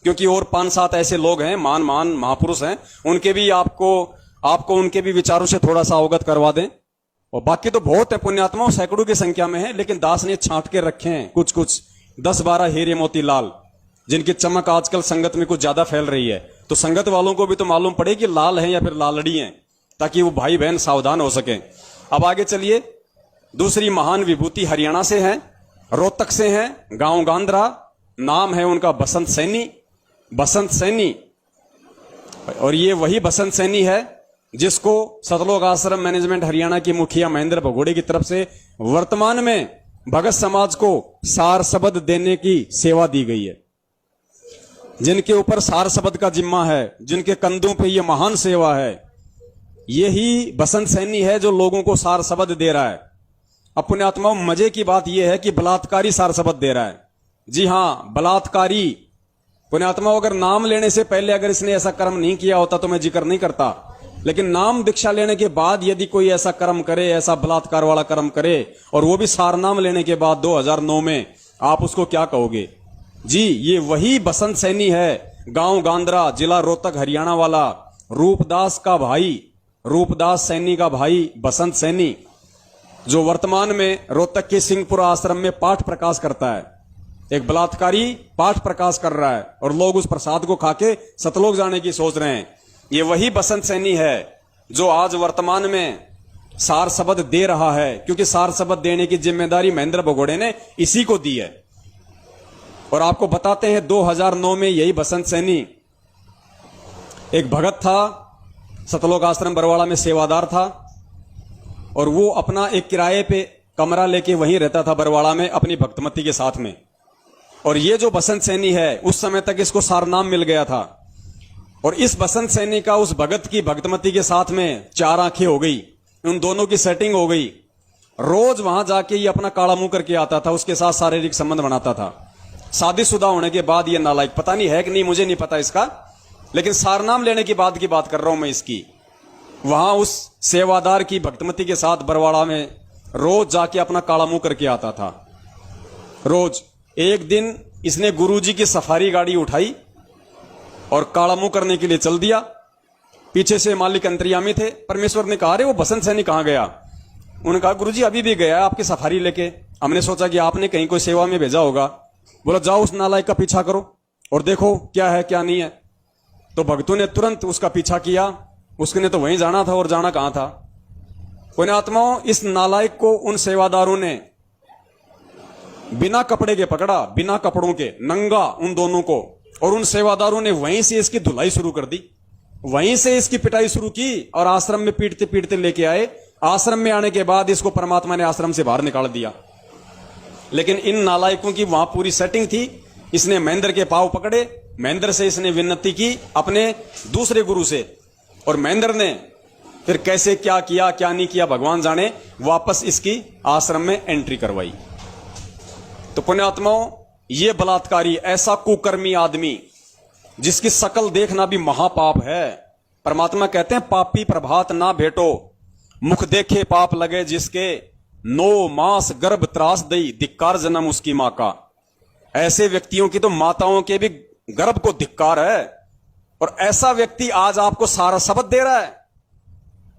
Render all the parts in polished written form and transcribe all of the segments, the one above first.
क्योंकि और 5-7 ऐसे लोग हैं, महान महापुरुष हैं, उनके भी आपको उनके भी विचारों से थोड़ा सा अवगत करवा दें। और बाकी तो बहुत है पुण्यात्माओं, सैकड़ों की संख्या में है, लेकिन दास ने छांट के रखे हैं कुछ 10-12 हीरे मोती लाल, जिनकी चमक आजकल संगत में कुछ ज्यादा फैल रही है। तो संगत वालों को भी तो मालूम पड़े कि लाल हैं या फिर लालड़ी हैं, ताकि वो भाई बहन सावधान हो सके। अब आगे चलिए। दूसरी महान विभूति हरियाणा से है, रोहतक से है, गांव गांधरा, नाम है उनका बसंत सैनी। और ये वही बसंत सैनी है जिसको सतलोक आश्रम मैनेजमेंट हरियाणा की मुखिया महेंद्र भगोड़े की तरफ से वर्तमान में भगत समाज को सार शब्द देने की सेवा दी गई है। जिनके ऊपर सार शब्द का जिम्मा है, जिनके कंधों पे ये महान सेवा है, यही बसंत सैनी है जो लोगों को सार शब्द दे रहा है। अब पुण्यात्माओं, मजे की बात यह है कि बलात्कारी सार शब्द दे रहा है। जी हां, बलात्कारी। पुण्यात्माओं, अगर नाम लेने से पहले अगर इसने ऐसा कर्म नहीं किया होता तो मैं जिक्र नहीं करता, लेकिन नाम दीक्षा लेने के बाद यदि कोई ऐसा कर्म करे, ऐसा बलात्कार वाला कर्म करे, और वो भी सार नाम लेने के बाद 2009 में, आप उसको क्या कहोगे? जी, ये वही बसंत सैनी है, गांव गांधरा, जिला रोहतक, हरियाणा वाला, रूपदास का भाई, रूपदास सैनी का भाई बसंत सैनी, जो वर्तमान में रोहतक के सिंहपुरा आश्रम में पाठ प्रकाश करता है। एक बलात्कारी पाठ प्रकाश कर रहा है और लोग उस प्रसाद को खाके सतलोक जाने की सोच रहे हैं। ये वही बसंत सैनी है जो आज वर्तमान में सार शब्द दे रहा है, क्योंकि सार शब्द देने की जिम्मेदारी महेंद्र भगोड़े ने इसी को दी है। और आपको बताते हैं 2009 में यही बसंत सैनी एक भगत था, सतलोक आश्रम बरवाड़ा में सेवादार था, और वो अपना एक किराए पे कमरा लेके वहीं रहता था बरवाड़ा में अपनी भक्तमती के साथ में। और ये जो बसंत सैनी है, उस समय तक इसको सारनाम मिल गया था, और इस बसंत सैनी का उस भगत की भक्तमती के साथ में 4 आंखें हो गई, उन दोनों की सेटिंग हो गई। रोज वहां जाके ये अपना काला मुंह करके आता था, उसके साथ शारीरिक संबंध बनाता था। शादीशुदा होने के बाद ये नालायक, पता नहीं है कि नहीं, मुझे नहीं पता इसका, लेकिन सारनाम लेने के बाद की बात कर रहा हूं मैं इसकी। वहां उस सेवादार की भक्तमती के साथ बरवाड़ा में रोज जाके अपना काला मुंह करके आता था रोज। एक दिन इसने गुरुजी की सफारी गाड़ी उठाई और काला मुंह करने के लिए चल दिया। पीछे से मालिक अंतर्यामी थे। परमेश्वर ने कहा, अरे वो बसंत सैनी कहां गया? उन्होंने कहा, गुरुजी अभी भी गया आपकी सफारी लेके, हमने सोचा कि आपने कहीं कोई सेवा में भेजा होगा। बोला, जाओ उस नालायक का पीछा करो और देखो क्या है क्या नहीं है। तो भक्तों ने तुरंत उसका पीछा किया। उसने तो वहीं जाना था, और जाना कहां था? पुण्यात्माओं, इस नालायक को उन सेवादारों ने बिना कपड़े के पकड़ा, बिना कपड़ों के, नंगा उन दोनों को, और उन सेवादारों ने वहीं से इसकी धुलाई शुरू कर दी, वहीं से इसकी पिटाई शुरू की, और आश्रम में पीटते पीटते लेके आए। आश्रम में आने के बाद इसको परमात्मा ने आश्रम से बाहर निकाल दिया। लेकिन इन नालायकों की वहां पूरी सेटिंग थी। इसने महेंद्र के पांव पकड़े, महेंद्र से इसने विनती की अपने दूसरे गुरु से, और महेंद्र ने फिर कैसे क्या किया क्या नहीं किया भगवान जाने, वापस इसकी आश्रम में एंट्री करवाई। तो पुण्यात्माओं, ये बलात्कारी, ऐसा कुकर्मी आदमी जिसकी शकल देखना भी महापाप है। परमात्मा कहते हैं, पापी प्रभात ना भेटो, मुख देखे पाप लगे जिसके, 9 मास गर्भ त्रास दई, धिक्कार जन्म उसकी मां का। ऐसे व्यक्तियों की तो माताओं के भी गर्भ को धिक्कार है, और ऐसा व्यक्ति आज आपको सारा शब्द दे रहा है।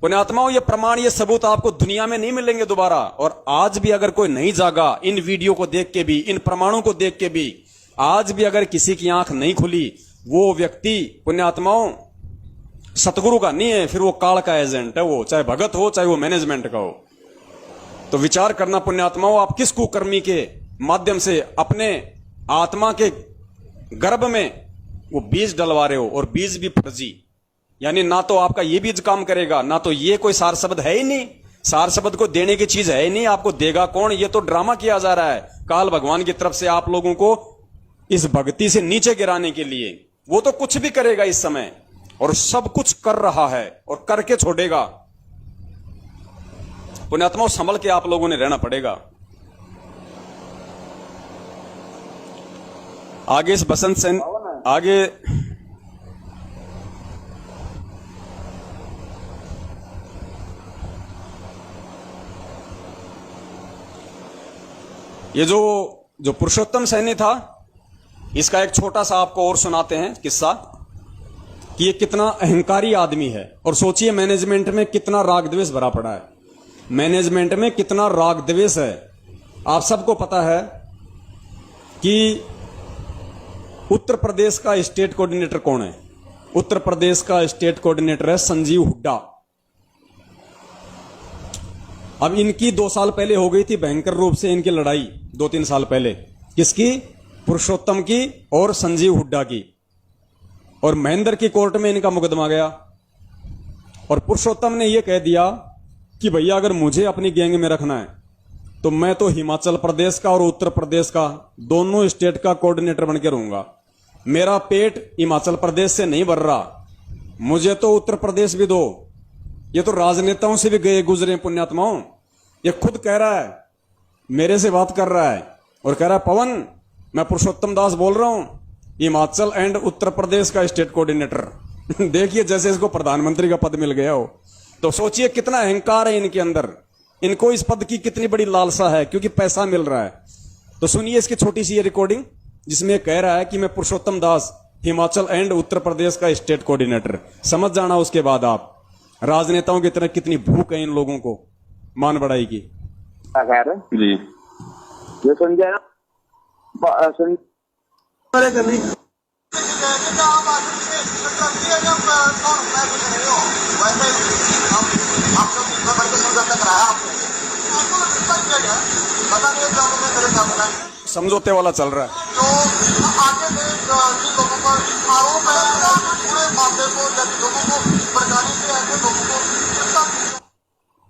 पुण्यात्माओं, ये प्रमाण, ये सबूत आपको दुनिया में नहीं मिलेंगे दोबारा। और आज भी अगर कोई नहीं जागा, इन वीडियो को देख के भी, इन प्रमाणों को देख के भी, आज भी अगर किसी की आंख नहीं खुली, वो व्यक्ति पुण्यात्माओं सतगुरु का नहीं है, फिर वो काल का एजेंट है। वो चाहे भगत हो, चाहे वो मैनेजमेंट का हो। तो विचार करना पुण्यात्माओं, आप किस कुकर्मी के माध्यम से अपने आत्मा के गर्भ में वो बीज डलवा रहे हो, और बीज भी फर्जी। यानी ना तो आपका ये बीज काम करेगा, ना तो ये कोई सार शब्द है ही नहीं, सार शब्द को देने की चीज है ही नहीं। आपको देगा कौन? ये तो ड्रामा किया जा रहा है काल भगवान की तरफ से, आप लोगों को इस भक्ति से नीचे गिराने के लिए। वो तो कुछ भी करेगा इस समय, और सब कुछ कर रहा है और करके छोड़ेगा। पुण्यात्माओं, संभल के आप लोगों ने रहना पड़ेगा। आगे इस बसंत सेन आगे ये जो पुरुषोत्तम सैनी था, इसका एक छोटा सा आपको और सुनाते हैं किस्सा कि ये कितना अहंकारी आदमी है। और सोचिए मैनेजमेंट में कितना राग द्वेष भरा पड़ा है, मैनेजमेंट में कितना राग द्वेष है। आप सबको पता है कि उत्तर प्रदेश का स्टेट कोऑर्डिनेटर कौन है? उत्तर प्रदेश का स्टेट कोऑर्डिनेटर है संजीव हुड्डा। अब इनकी 2 साल पहले हो गई थी भयंकर रूप से इनकी लड़ाई, 2-3 साल पहले। किसकी? पुरुषोत्तम की और संजीव हुड्डा की। और महेंद्र की कोर्ट में इनका मुकदमा गया और पुरुषोत्तम ने यह कह दिया कि भैया अगर मुझे अपनी गैंग में रखना है तो मैं तो हिमाचल प्रदेश का और उत्तर प्रदेश का दोनों स्टेट का कोऑर्डिनेटर बन के रहूंगा। मेरा पेट हिमाचल प्रदेश से नहीं भर रहा, मुझे तो उत्तर प्रदेश भी दो। ये तो राजनेताओं से भी गए गुजरे पुण्यात्माओं। ये खुद कह रहा है, मेरे से बात कर रहा है और कह रहा है पवन मैं पुरुषोत्तम दास बोल रहा हूं, हिमाचल एंड उत्तर प्रदेश का स्टेट कोऑर्डिनेटर। देखिए जैसे इसको प्रधानमंत्री का पद मिल गया हो। तो सोचिए कितना अहंकार है इनके अंदर, इनको इस पद की कितनी बड़ी लालसा है क्योंकि पैसा मिल रहा है। तो सुनिए इसकी छोटी सी ये रिकॉर्डिंग जिसमें कह रहा है कि मैं पुरुषोत्तम दास हिमाचल एंड उत्तर प्रदेश का स्टेट कोऑर्डिनेटर। समझ जाना उसके बाद आप राजनेताओं की तरह कितनी भूख है इन लोगों को मान बढ़ाई की। खैर जी ये संजय ना समझौते वाला चल रहा है। जो आगे से जिन लोगों पर आरोप है पूरे मामले को या लोगों को भड़काने से ऐसे लोगों को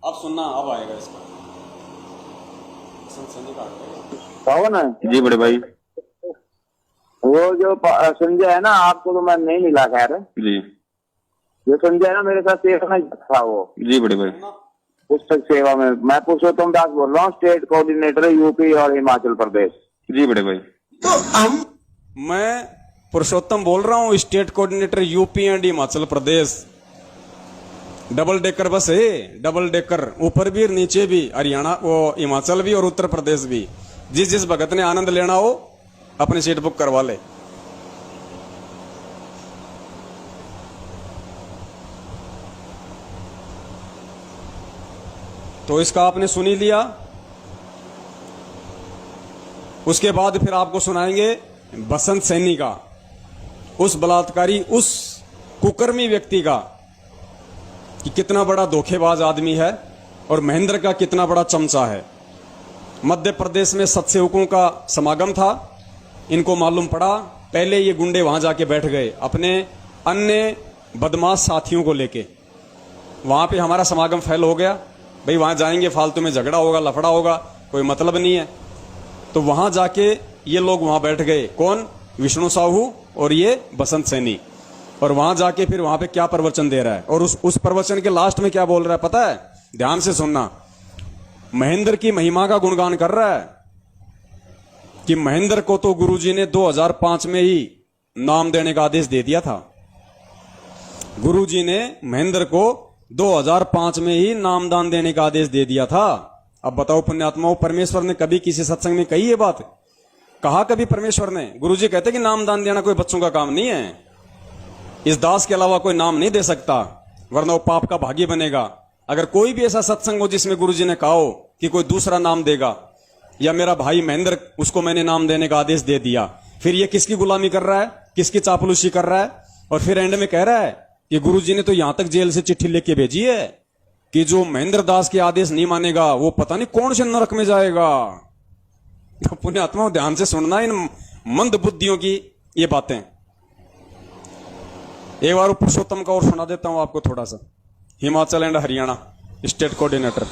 अब सुनना अब आएगा इसका कौन है? जी बड़े भाई। वो जो संजय है ना, आपको तो मैं नहीं मिला। खैर जी जो संजय है ना मेरे साथ सेवा में था वो। जी बड़े भाई। पुस्तक सेवा में। मैं पुरुषोत्तम दास बोल रहा हूँ, स्टेट कोऑर्डिनेटर यूपी और हिमाचल प्रदेश। जी बड़े भाई। मैं पुरुषोत्तम बोल रहा हूँ, state coordinator UP and Himachal Pradesh. Double decker bus है, डबल डेकर, ऊपर भी और नीचे भी, हरियाणा वो हिमाचल भी और उत्तर प्रदेश भी। जिस भगत ने आनंद लेना हो अपनी सीट बुक करवा ले। तो इसका आपने सुन ही लिया। उसके बाद फिर आपको सुनाएंगे बसंत सैनी का, उस बलात्कारी, उस कुकर्मी व्यक्ति का कि कितना बड़ा धोखेबाज आदमी है और महेंद्र का कितना बड़ा चमचा है। मध्य प्रदेश में सत्सेवकों का समागम था, इनको मालूम पड़ा, पहले ये गुंडे वहां जाके बैठ गए अपने अन्य बदमाश साथियों को लेके। वहां पे हमारा समागम फेल हो गया, भाई वहां जाएंगे फालतू में झगड़ा होगा, लफड़ा होगा, कोई मतलब नहीं है। तो वहां जाके ये लोग वहां बैठ गए, कौन? विष्णु साहू और ये बसंत सैनी। और वहां जाके फिर वहां पे क्या प्रवचन दे रहा है और उस प्रवचन के लास्ट में क्या बोल रहा है पता है? ध्यान से सुनना। महेंद्र की महिमा का गुणगान कर रहा है कि महेंद्र को तो गुरुजी ने 2005 में ही नाम देने का आदेश दे दिया था। गुरुजी ने महेंद्र को 2005 में ही नामदान देने का आदेश दे दिया था। अब बताओ पुण्यात्माओं, परमेश्वर ने कभी किसी सत्संग में कही ये बात? कहा कभी परमेश्वर ने? गुरुजी कहते कि नामदान देना कोई बच्चों का काम नहीं है, इस दास के अलावा कोई नाम नहीं दे सकता वरना वो पाप का भागी बनेगा। अगर कोई भी ऐसा सत्संग हो जिसमें गुरुजी ने कहा हो कि कोई दूसरा नाम देगा या मेरा भाई महेंद्र उसको मैंने नाम देने का आदेश दे दिया, फिर ये किसकी गुलामी कर रहा है, किसकी चापलूसी कर रहा है? और फिर एंड में कह रहा है कि गुरुजी ने तो यहां तक जेल से चिट्ठी लेके भेजी है कि जो महेंद्र दास के आदेश नहीं मानेगा वो पता नहीं कौन से नरक में जाएगा। तो पुण्यात्मा ध्यान से सुनना इन मंद बुद्धियों की ये बातें। एक बार पुरुषोत्तम का और सुना देता हूं आपको थोड़ा सा। Himachal and Haryana state coordinator.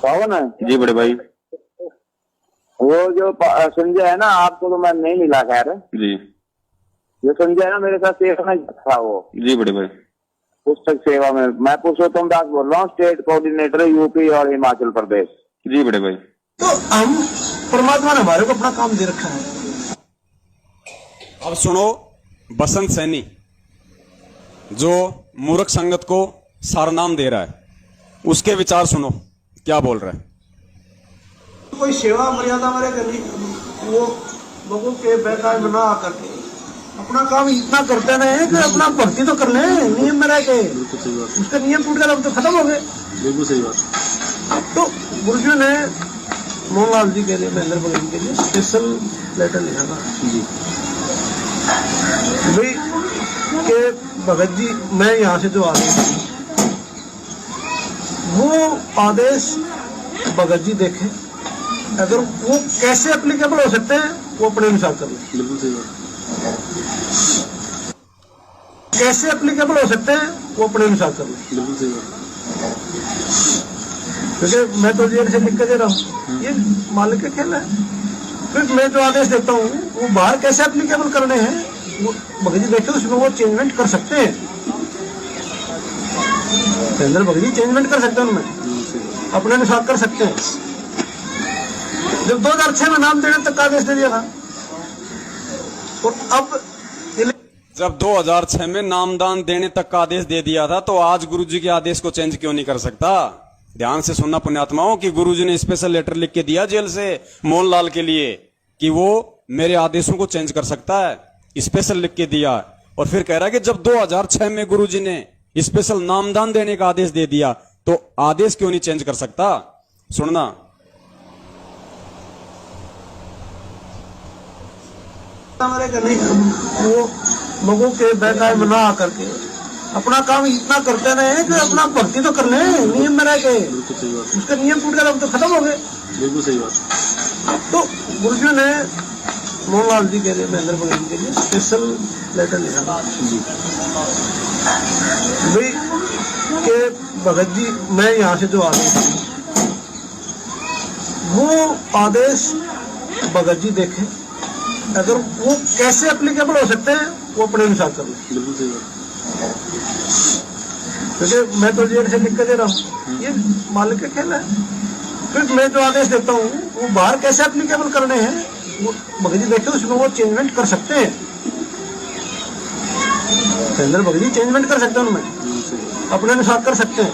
कौन है? जी बड़े भाई। वो जो संजय है ना, आपको तो मैं नहीं मिला। खैर जी जो संजय है ना मेरे साथ सेवा में था वो। जी बड़े भाई। पुस्तक सेवा में। मैं पुरुषोत्तम दास बोल रहा हूँ, स्टेट कोऑर्डिनेटर यूपी और हिमाचल प्रदेश। जी बड़े भाई। तो हम परमात्मा ने हमारे को अपना काम दे रखा है। अब सुनो बसंत सैनी जो मूर्ख संगत को सारनाम दे रहा है, उसके विचार सुनो क्या बोल रहा है। कोई सेवा मर्यादा मेरे करनी, वो लोगों के बेकार में ना आकर के अपना काम इतना करते रहे कि अपना भक्ति तो कर ले, नियम में रह के। उसका नियम टूट गया, अब तो खत्म हो गए। बिल्कुल सही बात। तो गुरु जी ने मोहनलाल जी के लिए, महेंद्र भगत जी के लिए स्पेशल लेटर लिखा था भाई के भगत जी, मैं यहाँ से जो आदेश, वो आदेश भगत जी देखें, अगर वो कैसे एप्लीकेबल हो सकते हैं वो अपने अनुसार कर लें। बिल्कुल सही बात। कैसे एप्लीकेबल हो सकते हैं वो अपने अनुसार कर लें। बिल्कुल सही बात। क्योंकि मैं तो जेल से लिख के दे रहा हूँ, ये मालिक का खेल है। फिर मैं जो आदेश देता हूँ वो बाहर कैसे एप्लीकेबल करने हैं वो भगत जी देखे, उसमें वो चेंजमेंट कर सकते हैं। भगत जी चेंजमेंट कर सकते हैं, उनमें अपने अनुसार कर सकते हैं। जब 2006 में नाम देने तक का आदेश दे दिया था, और अब जब 2006 में नामदान देने तक का आदेश दे दिया था, तो आज गुरुजी के आदेश को चेंज क्यों नहीं कर सकता? ध्यान से सुनना पुण्यात्माओं कि गुरुजी ने स्पेशल लेटर लिख के दिया जेल से मोहनलाल के लिए कि वो मेरे आदेशों को चेंज कर सकता है, स्पेशल लिख के दिया। और फिर कह रहा है कि जब 2006 में गुरुजी ने स्पेशल नामदान देने का आदेश दे दिया, तो आदेश क्यों नहीं चेंज कर सकता? सुनना, हमारे करनी, वो लोगों के बेकार में ना आकर के अपना काम इतना करते रहे कि अपना भक्ति तो कर ले, नियम में रह के। उसका नियम टूट गया, अब तो खत्म हो गए। बिल्कुल सही बात। तो गुरु जी ने मोहनलाल जी के लिए, महेंद्र भगत जी के लिए स्पेशल लेटर लिखा था भाई के भगत जी, मैं यहाँ से जो आदेश, वो आदेश भगत जी देखें, अगर वो कैसे एप्लीकेबल हो सकते हैं वो अपने अनुसार कर लें। बिल्कुल सही बात। क्योंकि मैं तो जेल से लिख के दे रहा हूँ, ये मालिक का खेल है। फिर मैं जो आदेश देता हूँ वो बाहर कैसे एप्लीकेबल करने हैं वो भगत जी देखे, उसमें वो चेंजमेंट कर सकते हैं। भगत जी चेंजमेंट कर सकते हैं, उनमें अपने अनुसार कर सकते हैं।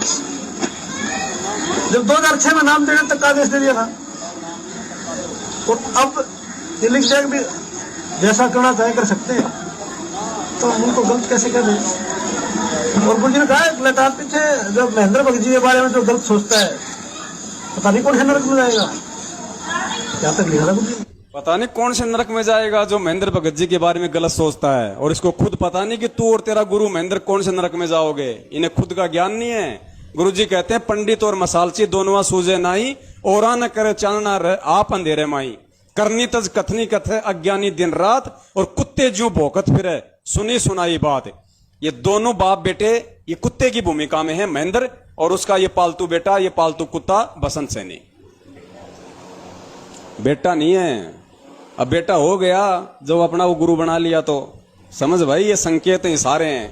जब 2006 में नाम देने तक का आदेश दे दिया था, और अब ये लिख दिया कि जैसा करना चाहे कर सकते हैं, तो हम उनको गलत कैसे कर दें? और गुरु जी ने कहा लटार पीछे जब महेंद्र भगत जी के बारे में जो गलत सोचता है, पता नहीं कौन से नरक में जाएगा। क्या तक लिखा था गुरु जी? पता नहीं कौन से नरक में जाएगा जो महेंद्र भगत जी के बारे में गलत सोचता है, और इसको खुद पता नहीं कि तू और तेरा गुरु महेंद्र कौन से नरक में जाओगे। इन्हें खुद का ज्ञान नहीं है। गुरु जी कहते हैं पंडित और मसालची दोनों सूझे नाई, और न करे चानना रहे आप अंधेरे माई। करनी तज कथनी कथे अज्ञानी दिन रात, और कुत्ते ज्यों भौंकत फिरे सुनी सुनाई बात। ये दोनों बाप बेटे ये कुत्ते की भूमिका में है, महेंद्र और उसका ये पालतू बेटा, ये पालतू कुत्ता बसंत सैनी। बेटा नहीं है, अब बेटा हो गया जब अपना वो गुरु बना लिया तो समझ भाई, ये संकेत इशारे हैं।